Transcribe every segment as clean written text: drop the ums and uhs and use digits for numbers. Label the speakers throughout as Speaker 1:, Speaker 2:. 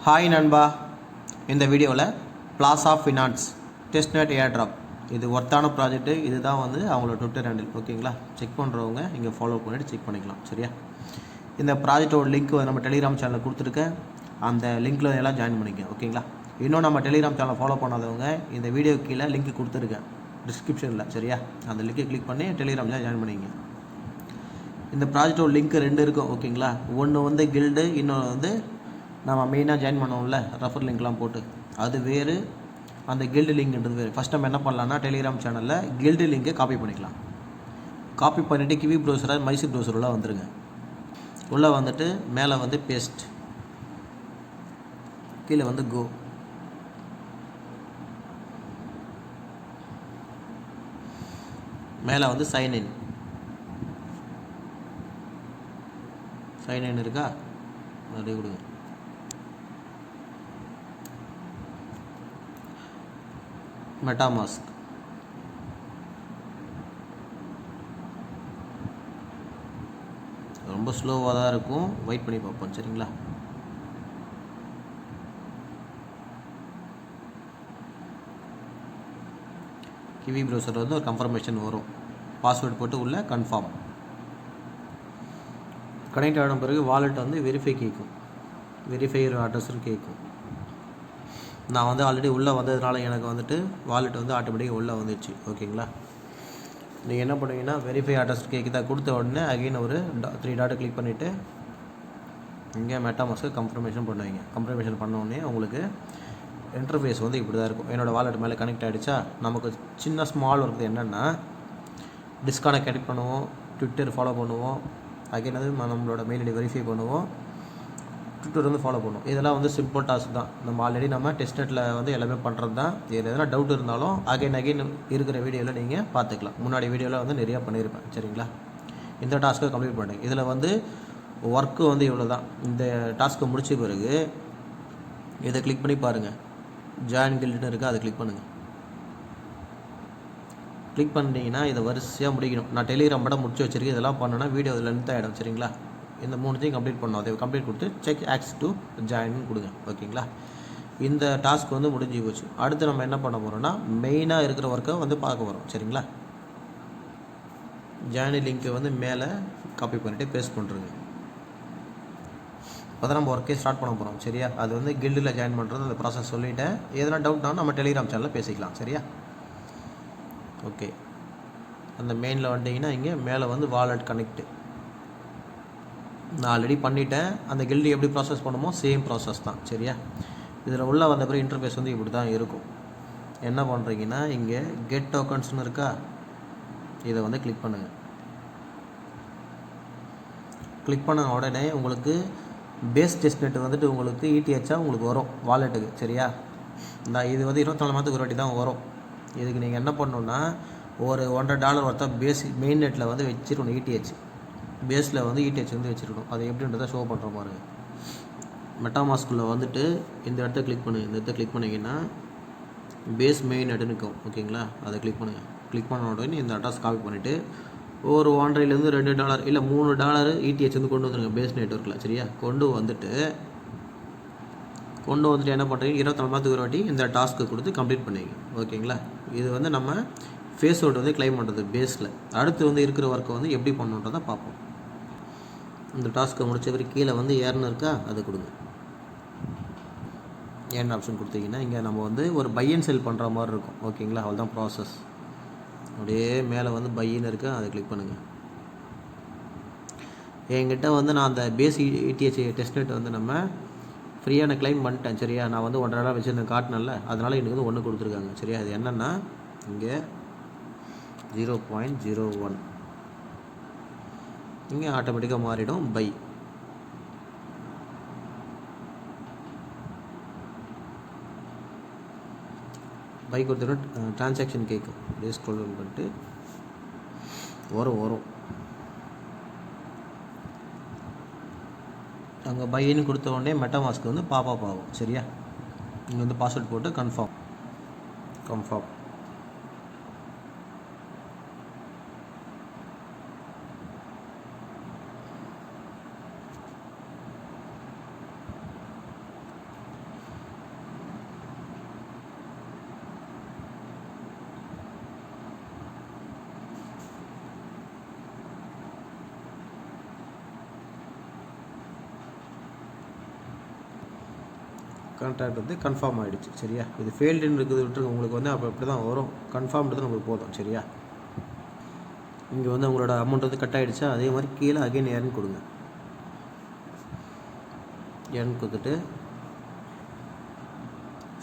Speaker 1: Hi நண்பா, இந்த வீடியோவில் பிளாசா ஃபினான்ஸ் டெஸ்ட்நெட் ஏர்ட்ராப் இது ஒர்த்தான ப்ராஜெக்ட்டு. இதுதான் அவங்களோட ட்விட்டர் ஹேண்டில். ஓகேங்களா, செக் பண்ணுறவங்க இங்கே ஃபாலோ பண்ணிவிட்டு செக் பண்ணிக்கலாம். சரியா, இந்த ப்ராஜெக்டோட லிங்க் நம்ம டெலிகிராம் சேனலில் கொடுத்துருக்கேன். அந்த லிங்க்கில் எல்லாம் ஜாயின் பண்ணிக்க. ஓகேங்களா, இன்னும் நம்ம டெலிகிராம் சேனலை ஃபாலோ பண்ணாதவங்க இந்த வீடியோ கீழே லிங்க் கொடுத்துருக்கேன் டிஸ்கிரிப்ஷனில். சரியா, அந்த லிங்க்கை கிளிக் பண்ணி டெலிகிராமில் ஜாயின் பண்ணிங்க. இந்த ப்ராஜெக்டோட லிங்க் 2 இருக்கும். ஓகேங்களா, ஒன்று கில்டு, இன்னொன்று நம்ம மெயினாக ஜாயின் பண்ணோம்ல ரெஃபர் லிங்க்லாம் போட்டு, அது வேறு. அந்த கில்டு லிங்க்ன்றது வேறு. ஃபஸ்ட் நம்ம என்ன பண்ணலாம்னா டெலிகிராம் சேனலில் கில்டு லிங்கை காப்பி பண்ணிக்கலாம். காப்பி பண்ணிவிட்டு கிவி ப்ரௌசரை மைசூர் ப்ரௌசர் உள்ள வந்துடுங்க. உள்ளே வந்துட்டு மேலே பேஸ்ட், கீழே கோ, மேலே சைன்இன் இருக்கா, அப்படியே கொடுங்க. மெட்டாமாஸ்க், ரொம்ப ஸ்லோவாக தான் இருக்கும், வெயிட் பண்ணி பார்ப்போம். சரிங்களா, கிவி ப்ரௌசர் ஒரு கன்ஃபர்மேஷன் வரும். பாஸ்வேர்டு போட்டு உள்ள கன்ஃபார்ம் கனெக்ட் ஆன பிறகு வாலெட் வெரிஃபை கேட்கும். வெரிஃபையர் அட்ரஸும் கேட்கும். நான் ஆல்ரெடி உள்ளே வந்ததுனால எனக்கு வாலெட் ஆட்டோமேட்டிக்காக உள்ளே வந்துடுச்சு. ஓகேங்களா, நீங்கள் என்ன பண்ணுவீங்கன்னா வெரிஃபை அட்ரஸ் கேட்குதா கொடுத்த உடனே அகைன் ஒரு 3 டாட்டை கிளிக் பண்ணிவிட்டு இங்கே மெட்டாமாஸ்க்கு கன்ஃபர்மேஷன் பண்ணுவீங்க. கன்ஃபர்மேஷன் பண்ண உடனே உங்களுக்கு இன்டர்ஃபேஸ் இப்படி தான் இருக்கும். என்னோடய வாலெட் மேலே கனெக்ட் ஆகிடுச்சா, நமக்கு சின்ன ஸ்மால் ஒர்க்கு என்னென்னா டிஸ்கனெக்ட் எடிட் பண்ணுவோம், ட்விட்டர் ஃபாலோ பண்ணுவோம், அகைன் நம்மளோட மெயில் ஐடி வெரிஃபை பண்ணுவோம், ட்விட்டர் ஃபாலோ பண்ணுவோம். இதெல்லாம் சிம்பிள் டாஸ்க் தான். நம்ம ஆல்ரெடி நம்ம டெஸ்ட்நெட்டில் எல்லாமே பண்ணுறது தான். இதில் எதனா டவுட் இருந்தாலும் அகைன் இருக்கிற வீடியோவில் நீங்கள் பார்த்துக்கலாம். முன்னாடி வீடியோவில் நிறையா பண்ணியிருப்பேன். சரிங்களா, இந்த டாஸ்க்கை கம்ப்ளீட் பண்ணுங்க. இதில் ஒர்க்கு இவ்வளோ தான். இந்த டாஸ்க்கை முடிச்ச பிறகு இதை கிளிக் பண்ணி பாருங்கள். ஜாயின் கில்டுன்னு இருக்குது, அதை கிளிக் பண்ணுங்கள். கிளிக் பண்ணிட்டீங்கன்னா இதை வரிசையாக முடிக்கணும். நான் டெலிகிராம் படம் முடிச்சு வச்சுருக்கேன். இதெல்லாம் பண்ணோன்னா வீடியோ இதில் லென்த் ஆகிடும். சரிங்களா, இந்த 3 கம்ப்ளீட் பண்ணணும். அதை கம்ப்ளீட் கொடுத்து செக் ஆக்ஸ் டு ஜாயின் கொடுங்க. ஓகேங்களா, இந்த டாஸ்க் முடிஞ்சு போச்சு. அடுத்து நம்ம என்ன பண்ண போகிறோம்னா மெயினாக இருக்கிற ஒர்க்கை பார்க்க போகிறோம். சரிங்களா, ஜாயின் லிங்க்கை மேலே காப்பி பண்ணிவிட்டு பேஸ்ட் பண்ணுறோங்க. அப்போ தான் நம்ம ஒர்க்கே ஸ்டார்ட் பண்ண போகிறோம். சரியா, அது கில்டில் ஜாயின் பண்ணுறது அந்த ப்ராசஸ் சொல்லிவிட்டேன். எதனா டவுட்னா நம்ம டெலிகிராம் சேனலில் பேசிக்கலாம். சரியா, ஓகே. அந்த மெயினில் வந்துட்டிங்கன்னா இங்கே மேலே வாலெட் கனெக்ட் நான் ஆல்ரெடி பண்ணிட்டேன். அந்த கில்டு எப்படி ப்ராசஸ் பண்ணுமோ சேம் ப்ராசஸ் தான். சரியா, இதில் உள்ள வந்த பிறகு இன்டர்ஃபேஸ் இப்படி தான் இருக்கும். என்ன பண்ணுறீங்கன்னா இங்கே கெட் டோக்கன்ஸ்னு இருக்கா, இதை கிளிக் பண்ணுங்கள். கிளிக் பண்ண உடனே உங்களுக்கு பேஸ் டெஸ்ட்நெட் உங்களுக்கு ETH உங்களுக்கு வரும் வாலெட்டுக்கு. சரியா, இந்த இது 24 மாதத்துக்கு ஒரு வாட்டி தான் வரும். இதுக்கு நீங்கள் என்ன பண்ணணுன்னா ஒரு $100 ஒருத்தா பேஸ் மெயின் நெட்டில் வச்சுருக்கணும். ETH பேஸில் ETH வச்சுருக்கணும். அது எப்படின்றத ஷோ பண்ணுற பாருங்க. மெட்டாமாஸ்குள்ளே இந்த இடத்த கிளிக் பண்ணுங்கள். இந்த இடத்த கிளிக் பண்ணிங்கன்னா பேஸ் மெயின் நெட்டுன்னு இருக்கும். ஓகேங்களா, அதை கிளிக் பண்ணுங்கள். கிளிக் பண்ண உடனே இந்த அட்ரஸ் காப்பி பண்ணிவிட்டு ஒரு $1.5 $2 இல்லை $3 ETH கொண்டு வந்துடுங்க பேஸ் நெட்வொர்க்கில். சரியா, கொண்டு வந்துட்டு என்ன பண்ணுறீங்க 24 மாதத்துக்கு ஒரு வாட்டி இந்த டாஸ்க்கு கொடுத்து கம்ப்ளீட் பண்ணுவீங்க. ஓகேங்களா, இது நம்ம ஃபேஸ் அவுட் கிளைம் பண்ணுறது பேஸில். அடுத்து இருக்கிற ஒர்க்கை எப்படி பண்ணணுன்றதை பார்ப்போம். இந்த டாஸ்க்கை முடிச்ச பிறகு கீழே ஏர்னு இருக்கா, அதை கொடுங்க. ஏர்ன் ஆப்ஷன் கொடுத்தீங்கன்னா இங்கே நம்ம ஒரு பை அண்ட் செல் பண்ணுற மாதிரி இருக்கும். ஓகேங்களா, அவ்வளோதான் ப்ராசஸ். அப்படியே மேலே பையின்னு இருக்கா, அதை கிளிக் பண்ணுங்கள். என்கிட்ட நான் அந்த பேஸ் ETH டெஸ்ட்நெட் நம்ம ஃப்ரீயாக கிளைம் பண்ணிட்டேன். சரியா, நான் $1.5 வச்சுருந்தேன் காட்டினல, அதனால் எனக்கு 1 கொடுத்துருக்காங்க. சரியா, அது என்னென்னா இங்கே 0.01 இங்கே ஆட்டோமேட்டிக்காக மாறிடும். பை கொடுத்துட்டு டிரான்சாக்ஷன் கேட்கும். அப்படியே ஸ்க்ரோல் பண்ணிட்டு வரும் அங்கே பையின்னு கொடுத்த உடனே மெட்டாமாஸ்க்கு பாப்பாப் ஆகும். சரியா, இங்கே பாஸ்வேர்ட் போட்டு கன்ஃபார்ம் கான்ட்ராக்ட் வந்து கன்ஃபார்ம் ஆகிடுச்சு. சரியா? இது ஃபெயில்டுன்னு இருக்குது விட்டுருக்கு உங்களுக்கு வந்து அப்போ இப்படி தான் வரும். கன்ஃபார்ம்ன்றது நமக்கு போதும். சரியா? இங்கே வந்து உங்களோட அமௌண்ட் வந்து கட் ஆகிடுச்சா, அதே மாதிரி கீழே அகைன் ஏர்ன் கொடுங்க. ஏர்ன் கொடுத்துட்டு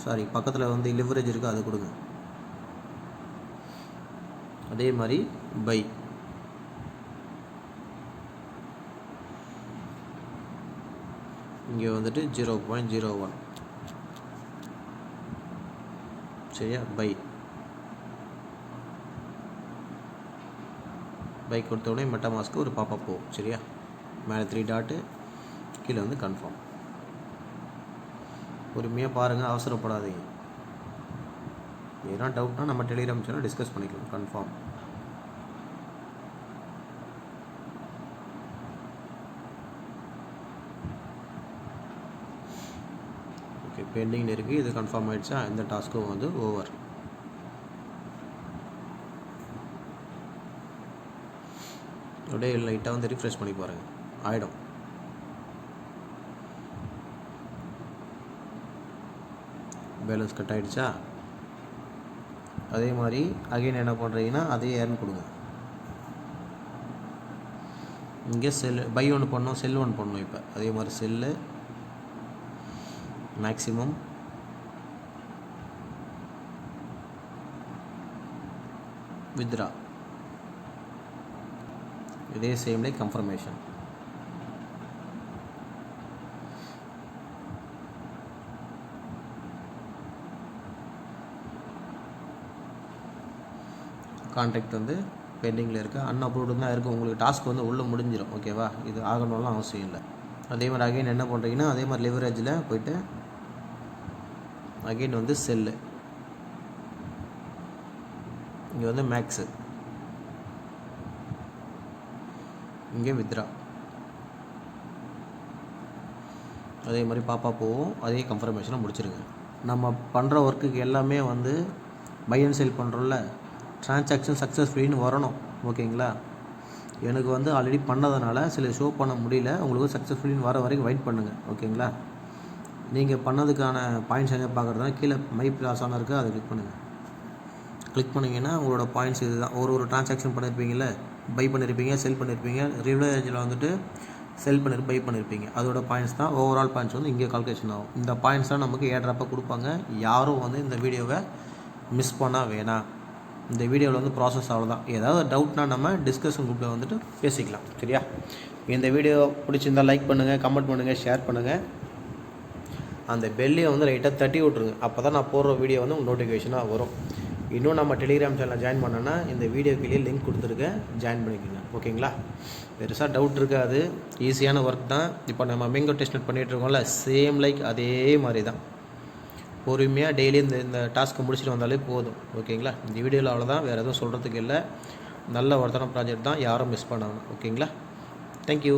Speaker 1: சாரி பக்கத்தில் வந்து லிவரேஜ் இருக்குது அதை கொடுங்க. அதே மாதிரி பை இங்கே வந்துட்டு 0.01 சரியா? பை கொடுத்த உடனே மெட்டாமாஸ்க்கு ஒரு பாப்பா போகும். சரியா? மேலே 3 டாட்டு, கீழே வந்து கன்ஃபார்ம். பொறுமையாக பாருங்கள், அவசரப்படாதீங்க. ஏன்னா டவுட்னா நம்ம டெலிகிராம் சேனல் டிஸ்கஸ் பண்ணிக்கலாம். கன்ஃபார்ம். ஓகே, பெண்டிங்கில் இருக்குது. இது கன்ஃபார்ம் ஆகிடுச்சா, இந்த டாஸ்க்கும் வந்து ஓவர். அப்படியே லைட்டாக வந்து ரிஃப்ரெஷ் பண்ணி பாருங்கள், ஆகிடும். பேலன்ஸ் கட் ஆகிடுச்சா, அதே மாதிரி அகைன் என்ன பண்ணுறீங்கன்னா அதே ஏர்ன் கொடுங்க. இங்கே செல் பை ஒன்று பண்ணோம், செல் ஒன்று பண்ணோம். இப்போ அதே மாதிரி செல்லு மேக்ஸிமம் வித்ரா, இதே சேம் லைக் கன்ஃபர்மேஷன். கான்ட்ராக்ட் வந்து பெண்டிங்கில் இருக்குது, அன்அப்ரூவ்டு தான் இருக்குது. உங்களுக்கு டாஸ்க் வந்து உள்ளே முடிஞ்சிடும். ஓகேவா? இது ஆகணும்லாம் அவசியம் இல்லை. அதே மாதிரி அகைன் என்ன பண்ணுறீங்கன்னா அதே மாதிரி லிவரேஜில் போய்ட்டு அகைன் வந்து செல்லு, இங்கே வந்து மேக்ஸு, இங்கே வித்ரா, அதே மாதிரி பாப்பா போவோம். அதே கன்ஃபர்மேஷனை முடிச்சிருங்க. நம்ம பண்ணுற ஒர்க்குக்கு எல்லாமே வந்து பை அண்ட் செல் பண்ணுறோம்ல, ட்ரான்சாக்ஷன் சக்ஸஸ்ஃபுல்லின்னு வரணும். ஓகேங்களா? எனக்கு வந்து ஆல்ரெடி பண்ணதுனால சில ஷோ பண்ண முடியல. உங்களுக்கு சக்ஸஸ்ஃபுல்லின்னு வர வரைக்கும் வெயிட் பண்ணுங்கள். ஓகேங்களா? நீங்கள் பண்ணதுக்கான பாயிண்ட்ஸ் எங்கே பார்க்குறதுனா கீழே மை ப்ளாஸ் ஆன் இருக்குது, அதை கிளிக் பண்ணுங்கள். கிளிக் பண்ணிங்கன்னா உங்களோட பாயிண்ட்ஸ் இது தான். ஒரு ட்ரான்சாக்ஷன் பண்ணியிருப்பீங்கள, பை பண்ணியிருப்பீங்க, செல் பண்ணியிருப்பீங்க. ரிவரேஜில் வந்துட்டு செல் பை பண்ணியிருப்பீங்க. அதோட பாயிண்ட்ஸ் தான். ஓவரால் பாயிண்ட்ஸ் வந்து இங்கே கால்குலேஷன் ஆகும். இந்த பாயிண்ட்ஸ் தான் நமக்கு ஏட்ரப்போ கொடுப்பாங்க. யாரும் வந்து இந்த வீடியோவை மிஸ் பண்ணால் வேணாம். இந்த வீடியோவில் வந்து ப்ராசஸ் அவ்வளோதான். ஏதாவது டவுட்னா நம்ம டிஸ்கஷன் குரூப்பில் வந்துட்டு பேசிக்கலாம். சரியா? இந்த வீடியோ பிடிச்சிருந்தால் லைக் பண்ணுங்கள், கமெண்ட் பண்ணுங்கள், ஷேர் பண்ணுங்கள். அந்த பெல்லையை வந்து லைட்டாக தட்டி விட்ருங்க. அப்போ தான் நான் போடுற வீடியோ வந்து உங்களுக்கு நோட்டிஃபிகேஷனாக வரும். இன்னும் நம்ம டெலிகிராம் சேனலில் ஜாயின் பண்ணோன்னா இந்த வீடியோக்குள்ளேயே லிங்க் கொடுத்துருக்கேன், ஜாயின் பண்ணிக்கோங்க. ஓகேங்களா? பெருசாக டவுட் இருக்காது, ஈஸியான ஒர்க் தான். இப்போ நம்ம மேங்கோ டெஸ்ட் பண்ணிகிட்ருக்கோம்ல, சேம் லைக் அதே மாதிரி தான். பொறுமையாக டெய்லி இந்த டாஸ்க்கை முடிச்சுட்டு வந்தாலே போதும். ஓகேங்களா? இந்த வீடியோவில் அவ்வளோதான், வேறு எதுவும் சொல்கிறதுக்கு இல்லை. நல்ல ஒருத்தன ப்ராஜெக்ட் தான், யாரும் மிஸ் பண்ணாமல். ஓகேங்களா? தேங்க்யூ.